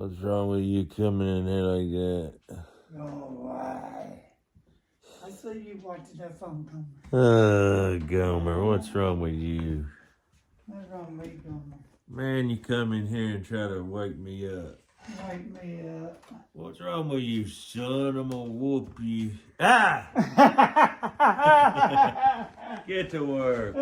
What's wrong with you coming in here like that? Oh, why? I saw you watching that phone come. Gomer, what's wrong with you? What's wrong with me, Gomer? Man, you come in here and try to wake me up. Wake me up. What's wrong with you, son? I'm gonna whoop you. Ah! Get to work.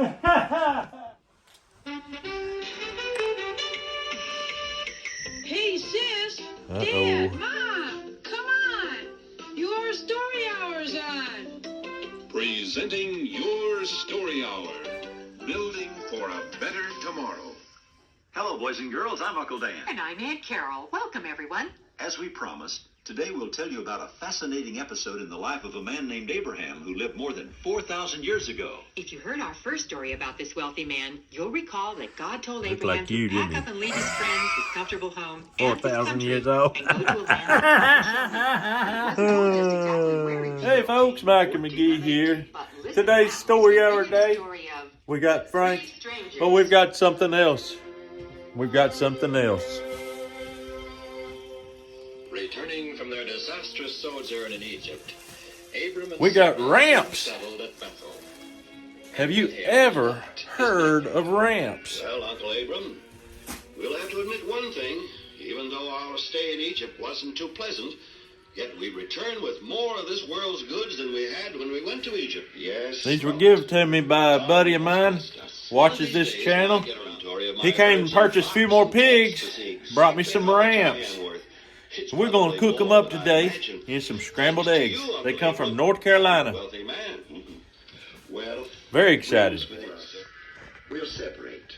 Hey, sis. Uh-oh. Dad, Mom, come on. Your story hour's on. Presenting Your Story Hour. Building for a better tomorrow. Hello, boys and girls. I'm Uncle Dan. And I'm Aunt Carol. Welcome, everyone. As we promised, today we'll tell you about a fascinating episode in the life of a man named Abraham who lived more than 4,000 years ago. If you heard our first story about this wealthy man, you'll recall that God told Looked Abraham like you, to pack didn't up and leave his friends, his comfortable home, and his 4,000 country, years old. and go to a land. He wasn't told just exactly where he was Hey going. folks, Mike and McGee here. But listen Today's now, story we'll hour tell you the day. story of We got Frank, three strangers. but we've got something else. We've got something else. Returning from their disastrous sojourn in Egypt, Abram and We got Sarah ramps. settled at Bethel. Have you ever heard of ramps? Well, Uncle Abram, we'll have to admit one thing. Even though our stay in Egypt wasn't too pleasant, yet we returned with more of this world's goods than we had when we went to Egypt. Yes. These were given to me by a buddy of mine. Watches this channel. He came and purchased a few more pigs. Brought me some ramps. So we're going to cook them up today in some scrambled eggs. They come from North Carolina. Wealthy man. Well, Very excited. We'll separate.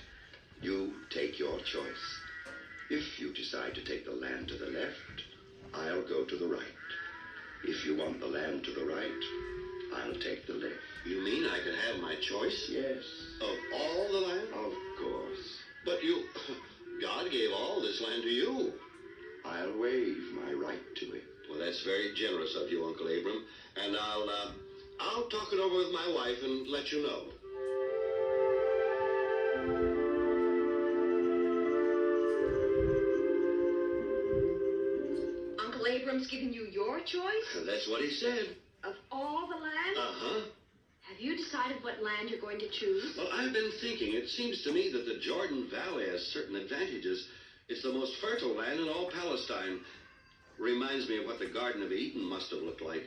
You take your choice. If you decide to take the land to the left, I'll go to the right. If you want the land to the right, I'll take the left. You mean I can have my choice? Yes, Of all the land? of course. But God gave all this land to you. I'll waive my right to it. Well, that's very generous of you, Uncle Abram. And I'll talk it over with my wife and let you know. Uncle Abram's giving you your choice That's what he said. of all the land? Uh-huh. Have you decided what land you're going to choose? Well, I've been thinking. It seems to me that the Jordan Valley has certain advantages. It's the most fertile land in all Palestine. Reminds me of what the Garden of Eden must have looked like.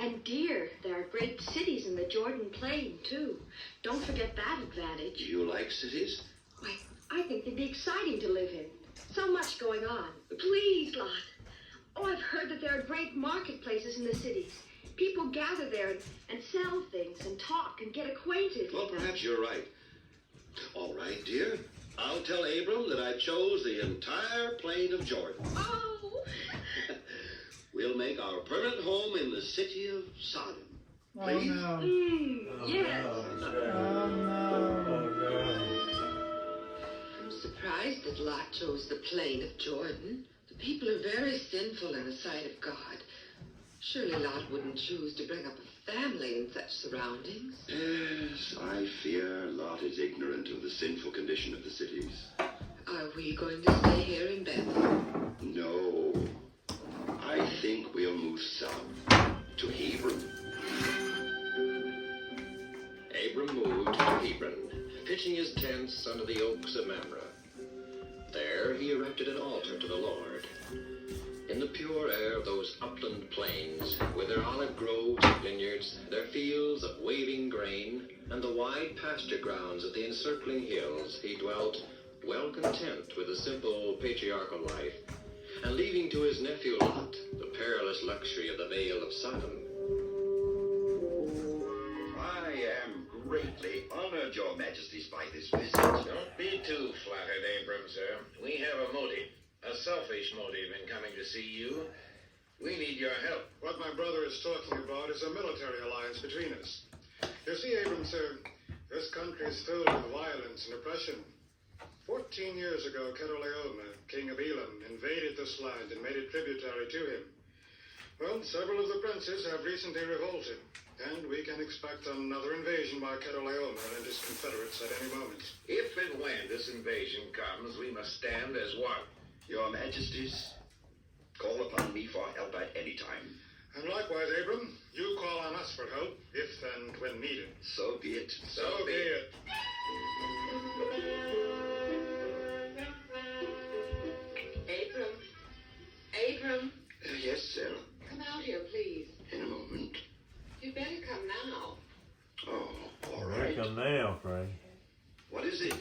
And dear, there are great cities in the Jordan Plain, too. Don't forget that Do advantage. you like cities? Why, I think they'd be exciting to live in. So much going on. Please, Lot. Oh, I've heard that there are great marketplaces in the cities. People gather there and sell things and talk and get acquainted Well, with them. perhaps you're right. All right, dear. I'll tell Abram that I chose the entire plain of Jordan. Oh! We'll make our permanent home in the city of Sodom. Oh, Please? no. Yes. Oh, no. I'm surprised that Lot chose the plain of Jordan. The people are very sinful in the sight of God. Surely Lot wouldn't choose to bring up a family in such surroundings. Yes, I fear Lot is ignorant of the sinful condition of the cities. Are we going to stay here in Bethel? No, I think we'll move south to Hebron. Abram moved to Hebron, pitching his tents under the oaks of Mamre. There he erected an altar to the Lord. In the pure air of those upland plains, with their olive groves and vineyards, their fields of waving grain, and the wide pasture grounds of the encircling hills, he dwelt, well content with the simple patriarchal life, and leaving to his nephew Lot the perilous luxury of the Vale of Sodom. I am greatly honored, Your Majesties, by this visit. Don't be too flattered, Abram, sir. We have a motive, a selfish motive in coming to see you. We need your help. What my brother is talking about is a military alliance between us. You see, Abram, sir, this country is filled with violence and oppression. 14 years ago, Chedorlaomer, king of Elam, invaded this land and made it tributary to him. Well, several of the princes have recently revolted, and we can expect another invasion by Chedorlaomer and his confederates at any moment. If and when this invasion comes, we must stand as one. Your Majesties, Call upon me for help at any time. And likewise, Abram, you call on us for help, if and when needed. So be it. So be it. Abram, Yes, Sarah. come out here, please. In a moment. You'd better come now. Oh, all Here right. come now, Frank. What is it?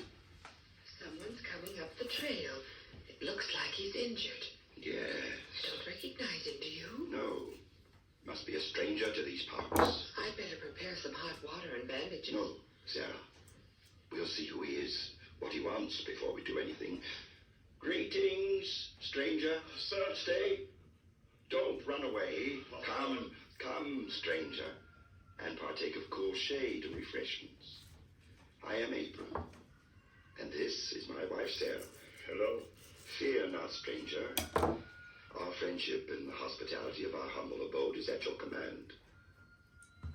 Someone's coming up the trail. It looks like he's injured. Yes. You don't recognize him, do you? No. Must be a stranger to these parts. I'd better prepare some hot water and bandages. No, Sarah. We'll see who he is, what he wants before we do anything. Greetings, stranger. Sir, stay. Don't run away. Come, stranger, and partake of cool shade and refreshments. I am Abram, and this is my wife, Sarah. Hello. Fear not, stranger. Our friendship and the hospitality of our humble abode is at your command.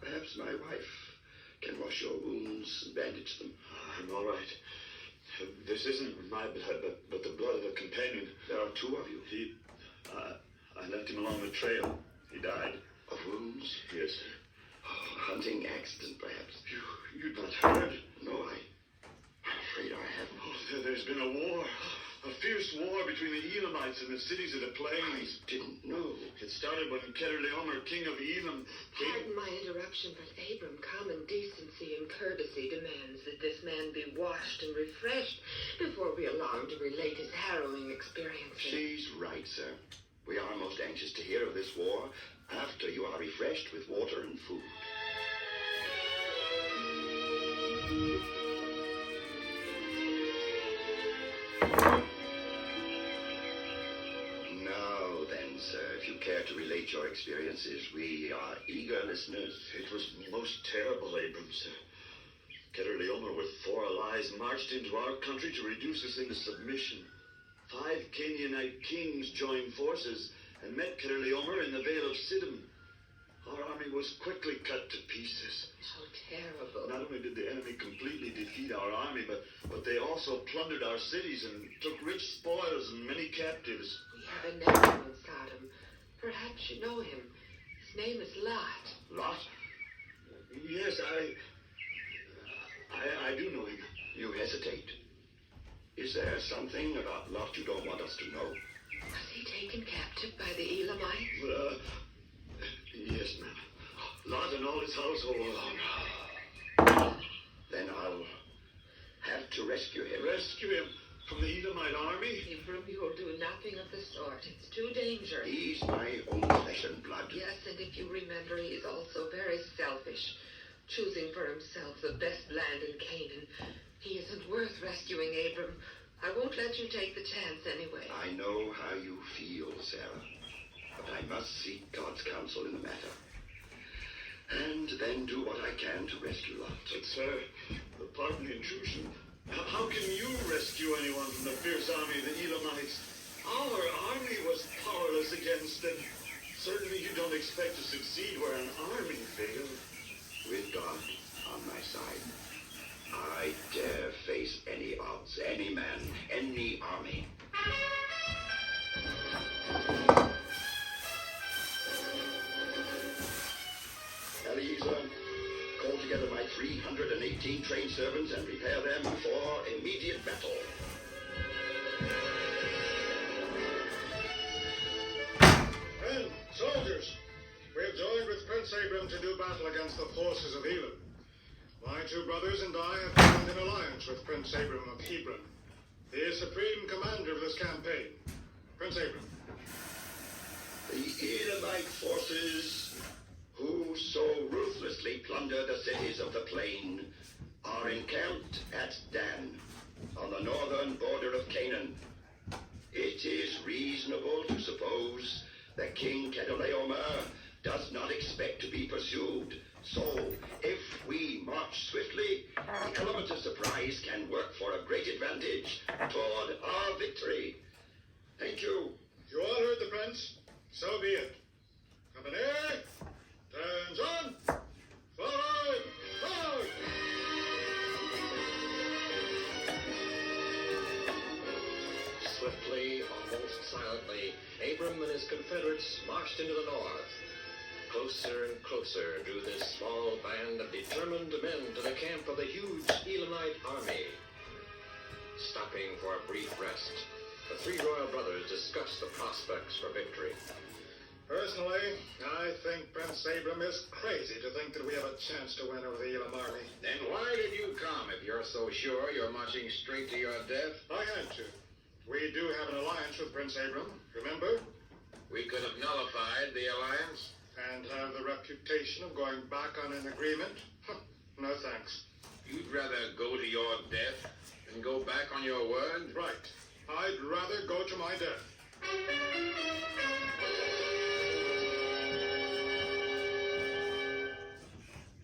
Perhaps my wife can wash your wounds and bandage them. I'm all right. This isn't my blood, but the blood of a companion. There are two of you. I left him along the trail. He died. Of wounds? Yes, sir. Oh, hunting accident, perhaps. You'd not heard? No, I'm afraid I haven't. Oh, there's been a war. A fierce war between the Elamites and the cities of the plains. I didn't know. It started when Chedorlaomer, king of Elam, Pardon my interruption, but Abram, common decency and courtesy demands that this man be washed and refreshed before we allow him to relate his harrowing experiences. She's right, sir. We are most anxious to hear of this war after you are refreshed with water and food. Now then, sir, if you care to relate your experiences, we are eager listeners. It was most terrible, Abram, sir. Chedorlaomer with 4 allies marched into our country to reduce us into submission. 5 Canaanite kings joined forces and met Chedorlaomer in the Vale of Sodom. Our army was quickly cut to pieces. How terrible. Not only did the enemy completely defeat our army, but they also plundered our cities and took rich spoils and many captives. We have a nephew in Sodom. Perhaps you know him. His name is Lot. Lot? Yes, I do know him. You hesitate. Is there something about Lot you don't want us to know? Was he taken captive by the Elamites? Yes, ma'am. Lot and all his household. Then I'll have to rescue him. Rescue him from the Elamite army? Abram, you will do nothing of the sort. It's too dangerous. He's my own flesh and blood. Yes, and if you remember, he is also very selfish, choosing for himself the best land in Canaan. He isn't worth rescuing, Abram. I won't let you take the chance anyway. I know how you feel, Sarah. But I must seek God's counsel in the matter. And then do what I can to rescue Lot. But, sir, pardon the intrusion. How can you rescue anyone from the fierce army of the Elamites? Our army was powerless against them. Certainly you don't expect to succeed where an army failed. With God on my side, I dare face any odds, any man, any army. Eliezer, call together my 318 trained servants and prepare them for immediate battle. Men, soldiers, we have joined with Prince Abram to do battle against the forces of Elam. My 2 brothers and I have joined in alliance with Prince Abram of Hebron. He is supreme commander of this campaign. Prince Abram. The Elamite forces who so ruthlessly plunder the cities of the plain are encamped at Dan, on the northern border of Canaan. It is reasonable to suppose that King Chedorlaomer does not expect to be pursued. So, if we march swiftly, the element of surprise can work for a great advantage toward our victory. Thank you. You all heard the prince. So be it. Company, turns on. Forward, forward. Swiftly, almost silently, Abram and his confederates marched into the north. Closer and closer drew this small band of determined men to the camp of the huge Elamite army. Stopping for a brief rest, the three royal brothers discussed the prospects for victory. Personally, I think Prince Abram is crazy to think that we have a chance to win over the Elam army. Then why did you come if you're so sure you're marching straight to your death? I had to. We do have an alliance with Prince Abram, remember? We could have nullified the alliance. And have the reputation of going back on an agreement? No thanks. You'd rather go to your death than go back on your word? Right. I'd rather go to my death.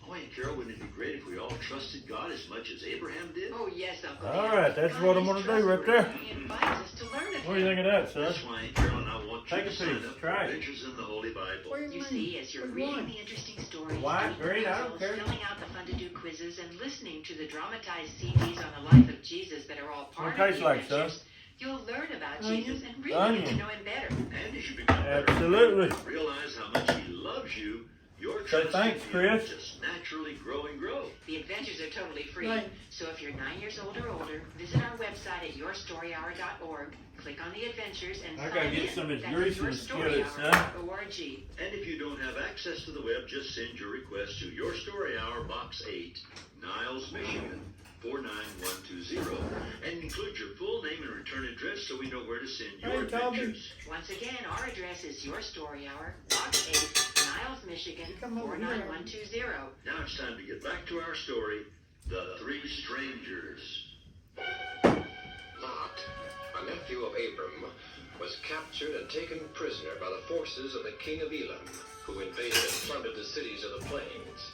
Boy, Carol, wouldn't it be great if we all trusted God as much as Abraham did? Oh, yes, Uncle. All right, that's what I'm going to do right there. He invites us to learn of What do you think of that, son? That's why, Carol, I want you Take a to sign piece. up for Try it. Adventures in the Holy Bible. What do You mean? see, as you're Which reading one? the interesting stories, White, doing green, I don't puzzles, care. filling out the fun-to-do quizzes, and listening to the dramatized CDs on the life of Jesus that are all part What it of tastes the like, son? adventures, you'll learn about Onion? Jesus and really Onion. get to know him better. And as you become better, Absolutely. realize how much he loves you, your Say trust thanks, in him Chris. will just naturally grow and grow. The adventures are totally free, Right. so if you're 9 years old or older, visit our website at yourstoryhour.org, click on the adventures, and I sign gotta in. get some of this That's grease in the skillet, son. yourstoryhour.org. And if you don't have access to the web, just send your request to Your Story Hour, Box 8, Niles, Michigan, 49120, and include your full name and return address so we know where to send your Hey, Toby. adventures. Once again, our address is Your Story Hour, Box 8, Niles, Michigan, Come over here. 49120. Now it's time to get back to our story, The Three Strangers. Lot, a nephew of Abram, was captured and taken prisoner by the forces of the king of Elam, who invaded and plundered the cities of the plains.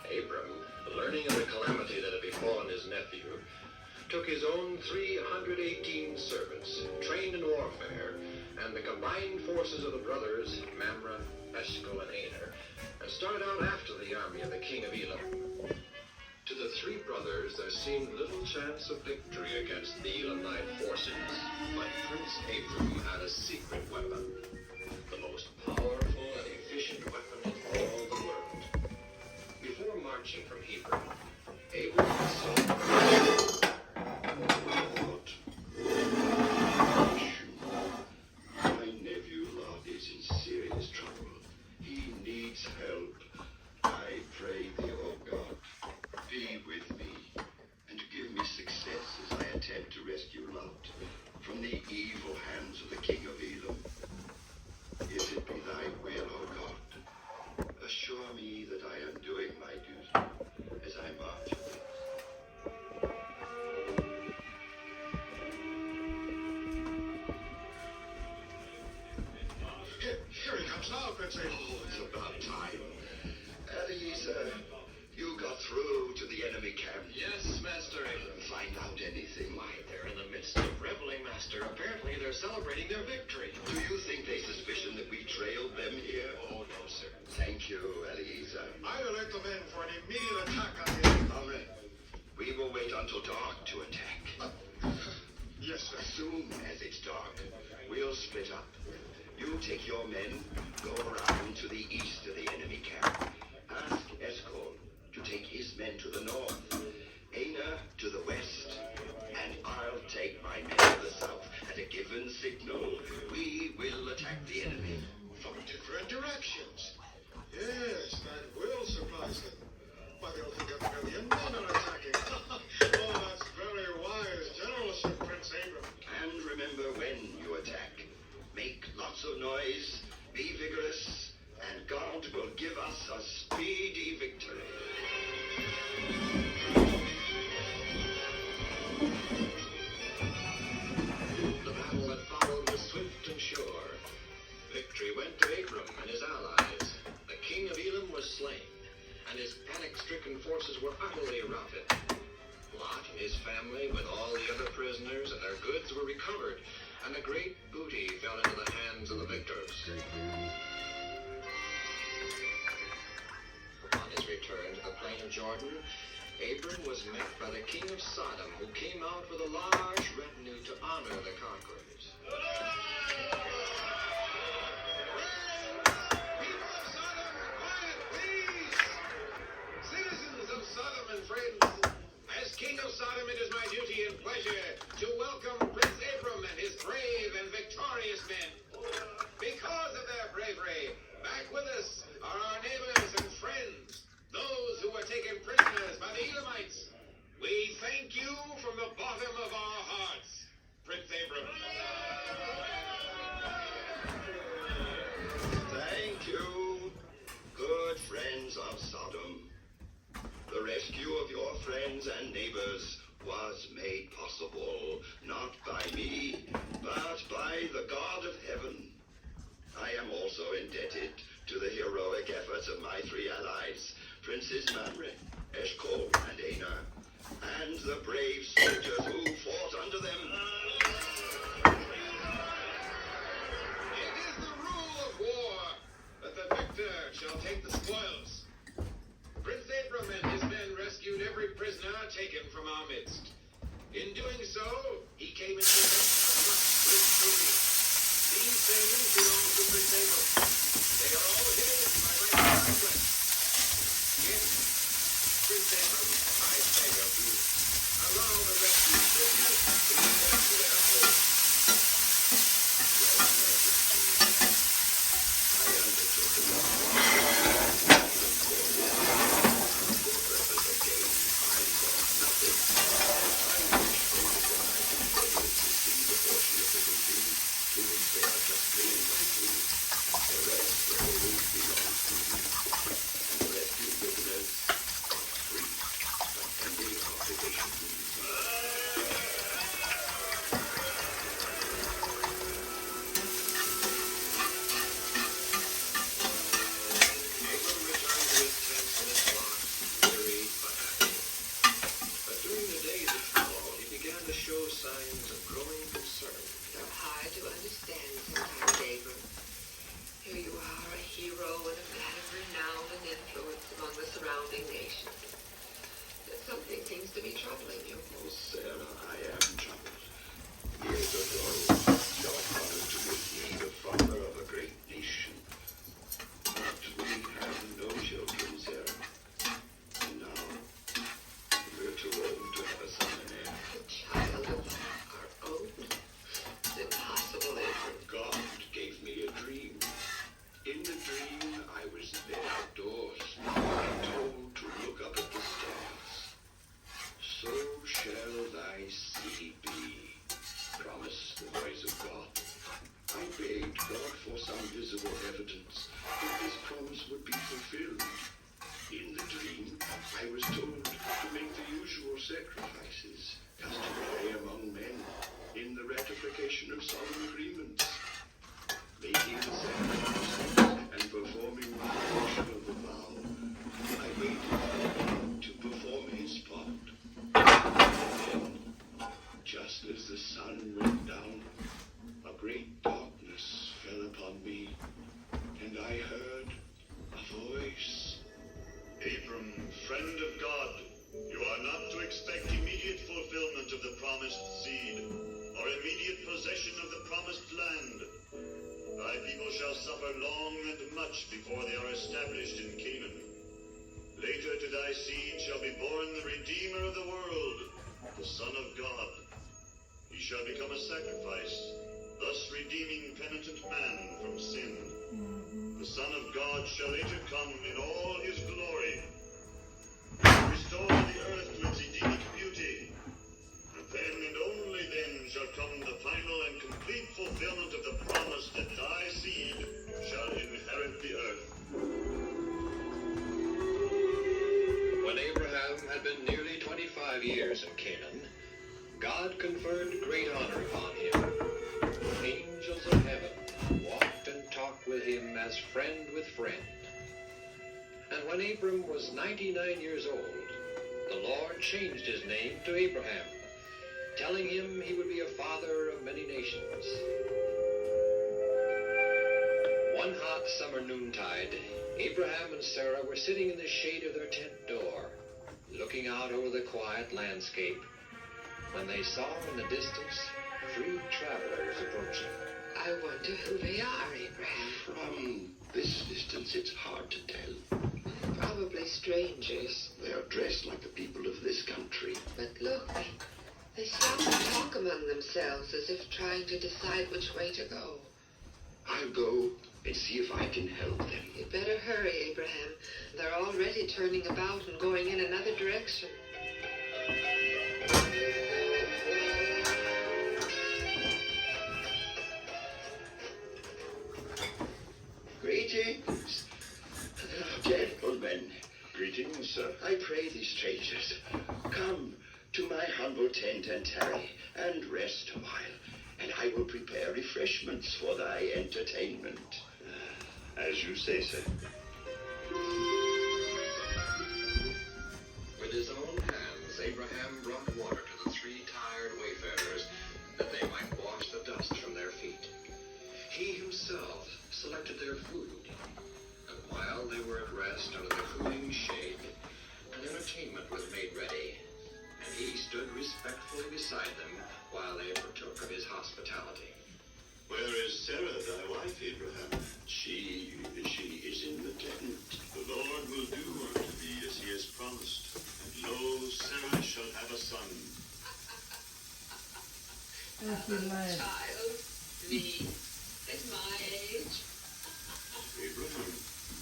Abram, learning of the calamity that had befallen his nephew, took his own 318 servants, trained in warfare, and the combined forces of the brothers, Mamre, Eshcol, and Aner, and started out after the army of the king of Elam. To the three brothers, there seemed little chance of victory against the Elamite forces, but Prince Abram had a secret weapon, the most powerful and efficient weapon in all the world. Before marching from Hebron, Abram saw My nephew Lot is in serious trouble. He needs help. I pray thee, O God, be with me, and give me success as I attempt to rescue Lot from the evil hands of the king of Elam. If it be thy will, O God, assure me that I am doing my duty as I march with. Here he comes now, Prince Abram. Oh, it's about time. Eliezer, you got through to the enemy camp. Yes, Master Abram. Find out anything? Why, they're in the midst of reveling, Master. Apparently, they're celebrating their victory. Do you think they suspicion that we trailed them here? Oh, no, sir. Thank you, Eliezer. I alert the men for an immediate attack on the enemy. All right. We will wait until dark to attack. Yes, sir. As soon as it's dark, we'll split up. You take your men, go around to the east of the enemy camp. Ask Eshcol to take his men to the north, Aner to the west, and I'll take my men to the south. At a given signal, we will attack the enemy. From different directions. Yes, that will surprise them. Why, they'll think a million men are attacking. Oh, that's very wise generalship, Prince Abram. And remember, when you attack, make lots of noise, be vigorous, and God will give us a speedy victory. The battle that followed was swift and sure. Victory went to Abram and his allies. The king of Elam was slain, and his panic-stricken forces were utterly routed. Lot and his family, with all the other prisoners and their goods, were recovered, and a great booty fell into the hands of the victors. On his return to the plain of Jordan, Abram was met by the king of Sodom, who came out with a large retinue to honor the conquerors. our midst. In doing so, he came into possession of much rich booty. These things belong to Prince Abram. They are all his by right of conquest. Yes, Prince Abram, I beg of you, allow the rescued prisoners to return to their home. I undertook the sacrifices customary among men in the ratification of solemn agreements, making the sacrifices and performing the function of the vow. I waited to perform his part. And then, just as the sun went down, a great darkness fell upon me, and I heard a voice. Abram, friend of God, you are not to expect immediate fulfillment of the promised seed, or immediate possession of the promised land. Thy people shall suffer long and much before they are established in Canaan. Later to thy seed shall be born the Redeemer of the world, the Son of God. He shall become a sacrifice, thus redeeming penitent man from sin. The Son of God shall later come in all his glory, restore the earth to its Edenic beauty, and then and only then shall come the final and complete fulfillment of the promise that thy seed shall inherit the earth. When Abraham had been nearly 25 years in Canaan, God conferred great honor upon him. Angels of heaven walked and talked with him as friend with friend. And when Abram was 99 years old, the Lord changed his name to Abraham, telling him he would be a father of many nations. One hot summer noontide, Abraham and Sarah were sitting in the shade of their tent door, looking out over the quiet landscape, when they saw in the distance 3 travelers approaching. I wonder who they are, Abraham. From this distance, it's hard to tell. Probably strangers. They are dressed like the people of this country. But look, they stop and talk among themselves as if trying to decide which way to go. I'll go and see if I can help them. You better hurry, Abraham. They're already turning about and going in another direction. Greetings, gentlemen. Greetings, sir. I pray these strangers, come to my humble tent and tarry, and rest a while, and I will prepare refreshments for thy entertainment. As you say, sir. With his own hands, Abraham brought water to the 3 tired wayfarers, that they might wash the dust from their feet. He himself selected their food, and while they were at rest under the cooling shade, an entertainment was made ready, and he stood respectfully beside them while they partook of his hospitality. Where is Sarah, thy wife, Abraham? She is in the tent. The Lord will do unto thee as he has promised. And lo, Sarah shall have a son. Thank you, lad. Child, me, at my age. Abraham,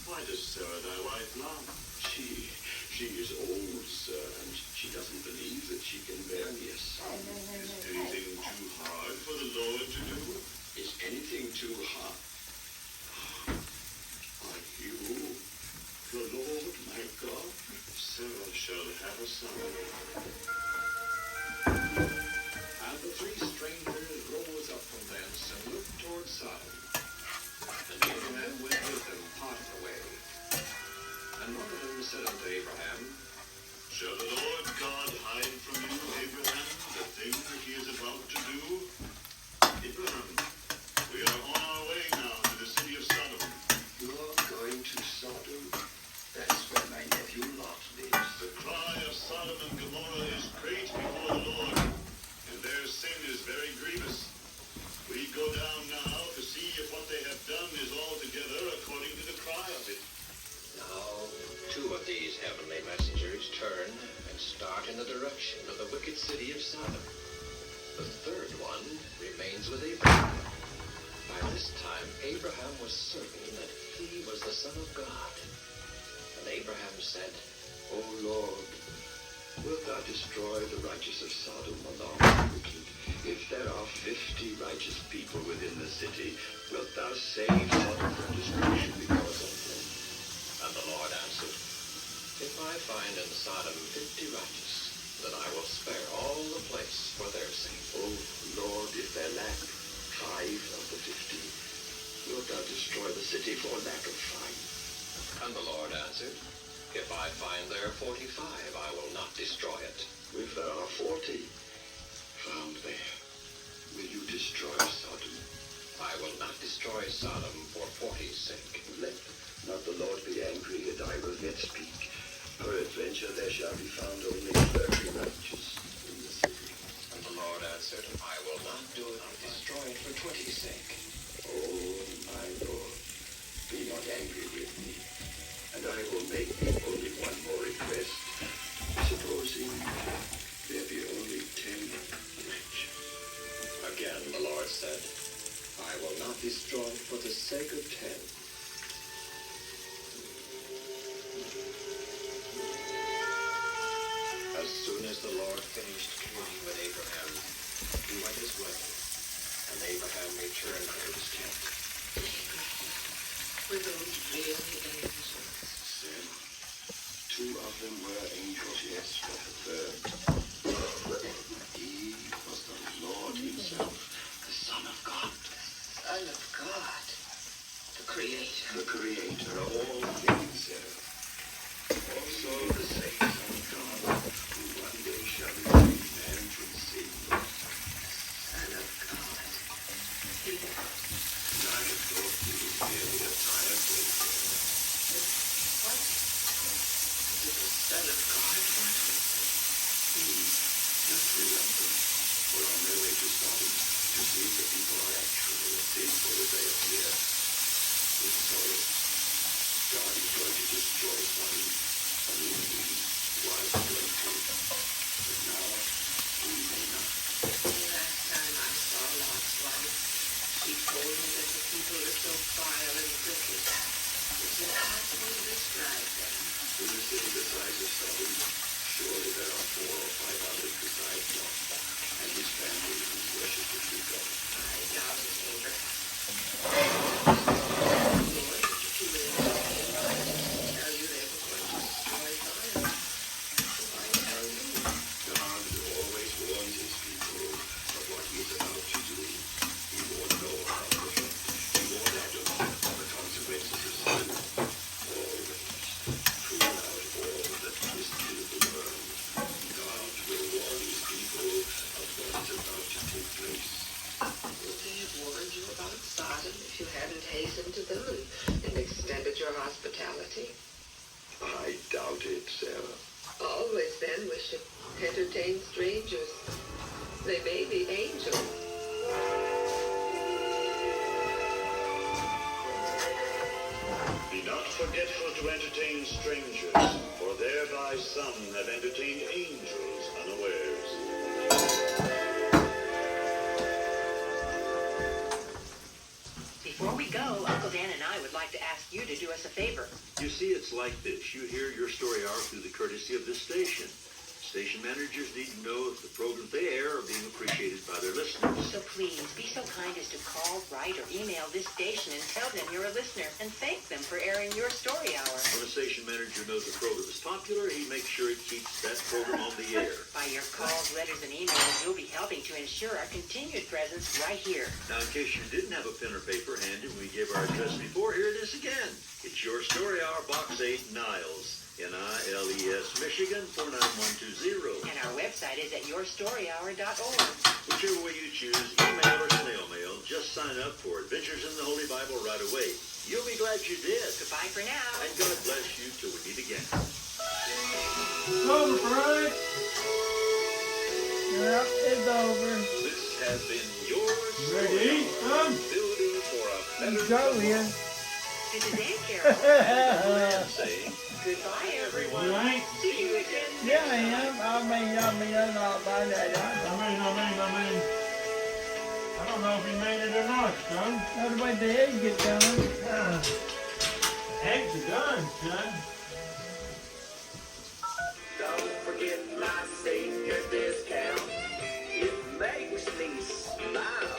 why does Sarah, thy wife, laugh? She is old, sir, and she doesn't believe that she can bear me a son. Is anything too hard for the Lord to do? Is anything too hard? Are you the Lord, my God? Sarah shall have a son. And the three strangers rose up from thence and looked toward Sodom. And Abraham went with them part of the way. And one of them said unto Abraham, Shall the Lord God hide from you, Abraham, the thing that he is about to do? Abraham, we are on our way now to the city of Sodom. You're going to Sodom? That's where my nephew Lot lives. The cry of Sodom and Gomorrah is great before the Lord, and their sin is very grievous. We go down now to see if what they have done is altogether according to the cry of it. Now, two of these heavenly messengers turn and start in the direction of the wicked city of Sodom. The third one remains with Abraham. By this time, Abraham was certain that he was the Son of God. And Abraham said, O Lord, wilt thou destroy the righteous of Sodom along with the wicked? If there are 50 righteous people within the city, wilt thou save Sodom from destruction because of them? and the Lord answered, If I find in Sodom 50 righteous, then I will spare all the place for their sake. O Lord, if there lack 5 of the 50, wilt thou destroy the city for lack of 5? And the Lord answered, If I find there 45, I will not destroy it. If there are 40 found there, will you destroy Sodom? I will not destroy Sodom for 40's sake. Let not the Lord be angry, and I will yet speak. Peradventure there shall be found only 30 righteous in the city. And the Lord answered, I will not do it or destroy it for 20's sake. Oh, my Lord, be not angry with me, and I will make only one more request. Supposing there be only 10 righteous. Again the Lord said, I will not destroy it for the sake of 10. As soon as the Lord finished communing with Abraham, he went his way, and Abraham returned to his tent. Were those really angels? Then 2 of them were angels, yes, but the third, he was the Lord himself, the Son of God. Son of God, the Creator. The Creator of all things, sir. Also the saints of God, who one day shall redeem man from sin. Son of God. And I had thought he was merely a tired wafer. What? Is it the Son of God? Just remember, we're on their way to Sodom to see if the people are actually as sinful as they appear. If so, God is going to destroy entertain strangers. They may be angels. Be not forgetful to entertain strangers, for thereby some have entertained angels unawares. Before we go, Uncle Dan and I would like to ask you to do us a favor. You see, it's like this. You hear your story hour through the courtesy of this station. Station managers need to know if the programs they air are being appreciated by their listeners. So please, be so kind as to call, write, or email this station and tell them you're a listener and thank them for airing your story hour. When a station manager knows a program is popular, he makes sure it keeps that program on the air. By your calls, letters, and emails, you'll be helping to ensure our continued presence right here. Now, in case you didn't have a pen or paper handy when we gave our address before, here it is again. It's Your Story Hour, Box 8, Niles. Niles, Michigan, 49120. And our website is at yourstoryhour.org. Whichever way you choose, email or snail mail, just sign up for Adventures in the Holy Bible right away. You'll be glad you did. Goodbye for now. And God bless you till we meet again. Over, Frank. Yep, it's over. This has been Your Ready to eat, son? Building for a better Go in. This is Aunt Carol. saying, Goodbye, everyone. You ain't? See you again. Yeah, I am. I mean, not by that. I don't know if he made it or not, son. That's the way the eggs get done. Eggs are done, son. Don't forget my senior discount. It makes me smile.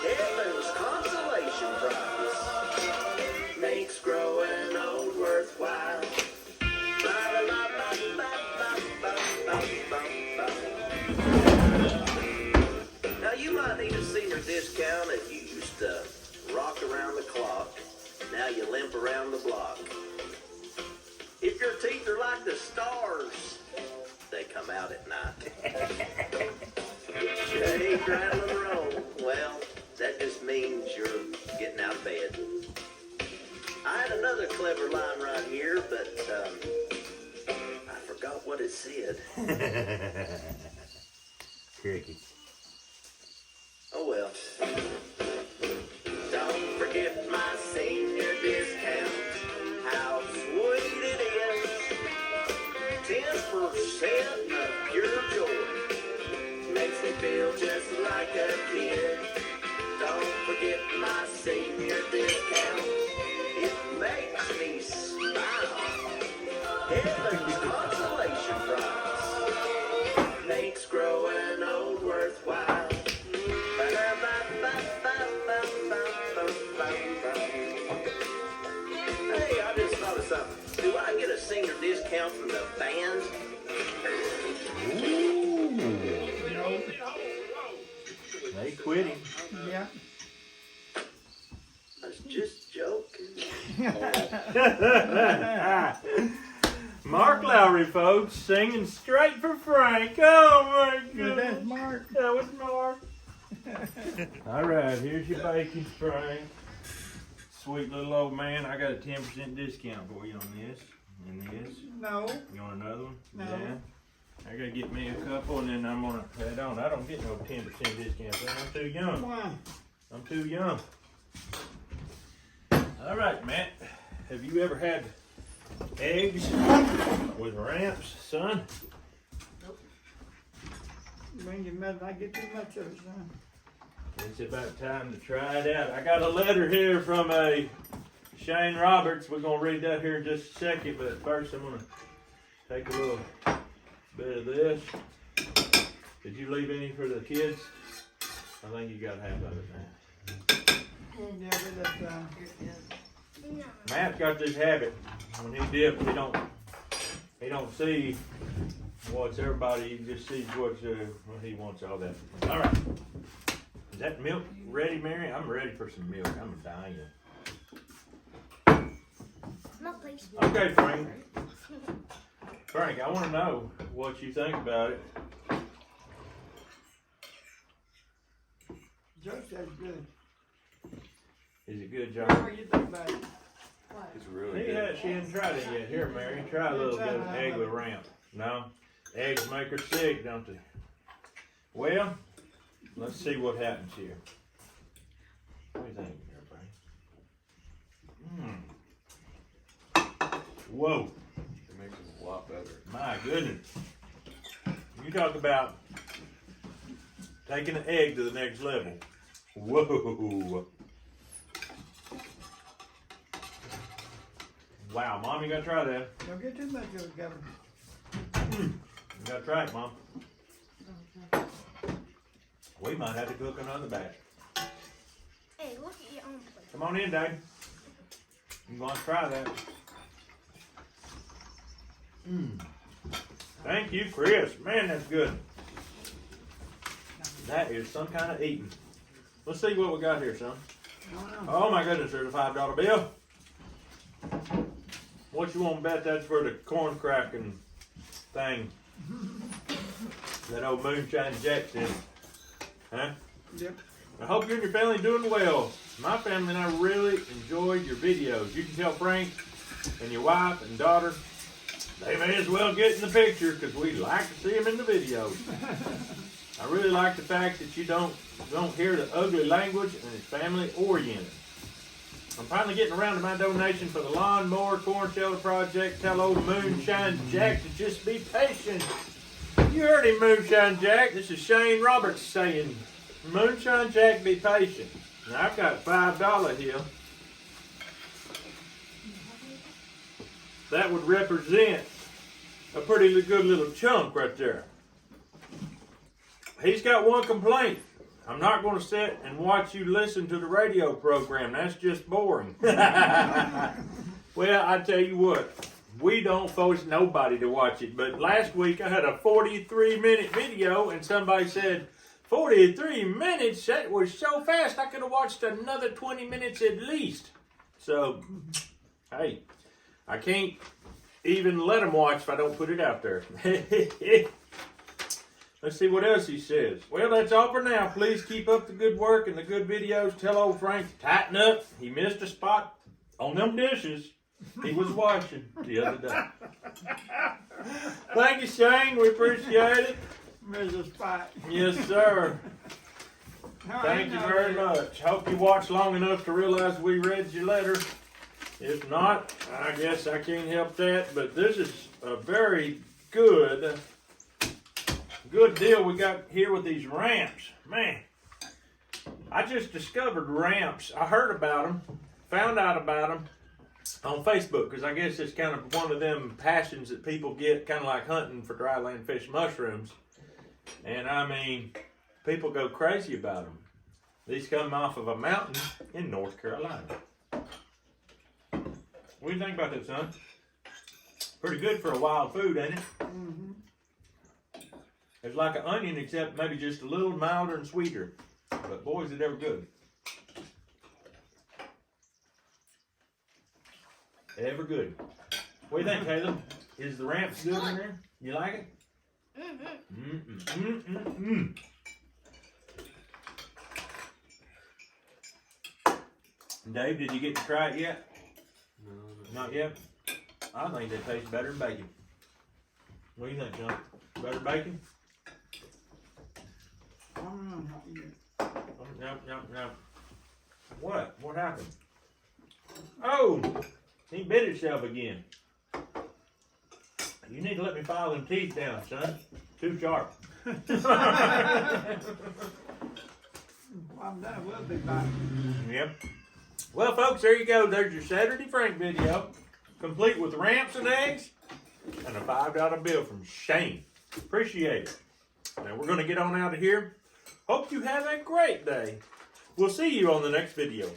Heaven's consolation prize makes growing old worthwhile. Now you might need a senior discount if you used to rock around the clock. Now you limp around the block. If your teeth are like the stars, they come out at night. Hey, rattle and roll. Well, that just means you're getting out of bed. I had another clever line right here, but I forgot what it said. Cricket. Oh well. Don't forget my senior discount. How sweet it is. 10% of pure joy. Makes me feel just like a kid. Don't forget my senior discount. It makes me smile. Heaven's consolation prize makes growing old worthwhile. Hey, I just thought of something. Do I get a senior discount from the band? They quit him. Yeah. I was just joking. Mark Lowry, folks, singing straight for Frank. Oh my Well, that's goodness. Mark. That was Mark. All right, here's your bacon, Frank. Sweet little old man. I got a 10% discount for you on this and this. No. You want another one? No. Yeah. I gotta get me a couple and then I'm gonna add on. I don't get no 10% discount. I'm too young. Why? I'm too young. All right, Matt. Have you ever had eggs with ramps, son? When you must not get too much of it, son. It's about time to try it out. I got a letter here from a Shane Roberts. We're gonna read that here in just a second, but first I'm gonna take a little bit of this. Did you leave any for the kids? I think you got half of it now. Yeah, but that's, Matt's got this habit. When he dips, he don't see what's everybody. He just sees what's what he wants. All that. All right. Is that milk ready, Mary? I'm ready for some milk. I'm dying. Okay, Frank. Frank, I want to know what you think about it. Joe says good. Is it good, John? What do you think about it? It's really good. She hasn't tried it yet. Here, Mary, try a little bit of egg with ramp. No? Eggs make her sick, don't they? Well, let's see what happens here. What do you think, everybody? Whoa. It makes it a lot better. My goodness. You talk about taking an egg to the next level. Whoa. Wow, Mom, you gotta try that. Don't get too much of it, Governor. You gotta try it, Mom. We might have to cook another batch. Hey, look at your own plate. Come on in, Dad. I'm gonna try that. Thank you, Chris. Man, that's good. That is some kind of eating. Let's see what we got here, son. Oh my goodness, there's a $5 bill. What you want to bet that's for the corn cracking thing? That old Moonshine Jack did. Huh? Yep. I hope you and your family doing well. My family and I really enjoyed your videos. You can tell Frank and your wife and daughter they may as well get in the picture because we like to see them in the videos. I really like the fact that you don't hear the ugly language and it's family oriented. I'm finally getting around to my donation for the lawnmower corn shelter project. Tell old Moonshine Jack to just be patient. You heard him, Moonshine Jack. This is Shane Roberts saying, Moonshine Jack, be patient. Now I've got $5 here. That would represent a pretty good little chunk right there. He's got one complaint. I'm not going to sit and watch you listen to the radio program. That's just boring. Well, I tell you what, we don't force nobody to watch it. But last week I had a 43-minute video and somebody said, 43 minutes? That was so fast I could have watched another 20 minutes at least. So, hey, I can't even let them watch if I don't put it out there. Let's see what else he says. Well, that's all for now. Please keep up the good work and the good videos. Tell old Frank to tighten up. He missed a spot on them dishes he was washing the other day. Thank you, Shane. We appreciate it. Missed a spot. Yes, sir. Thank you very much. Hope you watched long enough to realize we read your letter. If not, I guess I can't help that. But this is a very good deal we got here with these ramps. Man, I just discovered ramps. I heard about them, found out about them on Facebook because I guess it's kind of one of them passions that people get, kind of like hunting for dryland fish mushrooms. And I mean, people go crazy about them. These come off of a mountain in North Carolina. What do you think about that, son? Pretty good for a wild food, ain't it? Mm-hmm. It's like an onion, except maybe just a little milder and sweeter. But boy, is it ever good. Ever good. What do you think, Caleb? Is the ramp good in there? You like it? Dave, did you get to try it yet? No. Not yet? I think they taste better than bacon. What do you think, John? Better bacon? No. What? What happened? Oh! He bit himself again. You need to let me file them teeth down, son. Too sharp. I'm done. We'll be back. Yep. Well, folks, there you go. There's your Saturday Frank video, complete with ramps and eggs, and a $5 bill from Shane. Appreciate it. Now, we're going to get on out of here. Hope you have a great day. We'll see you on the next video.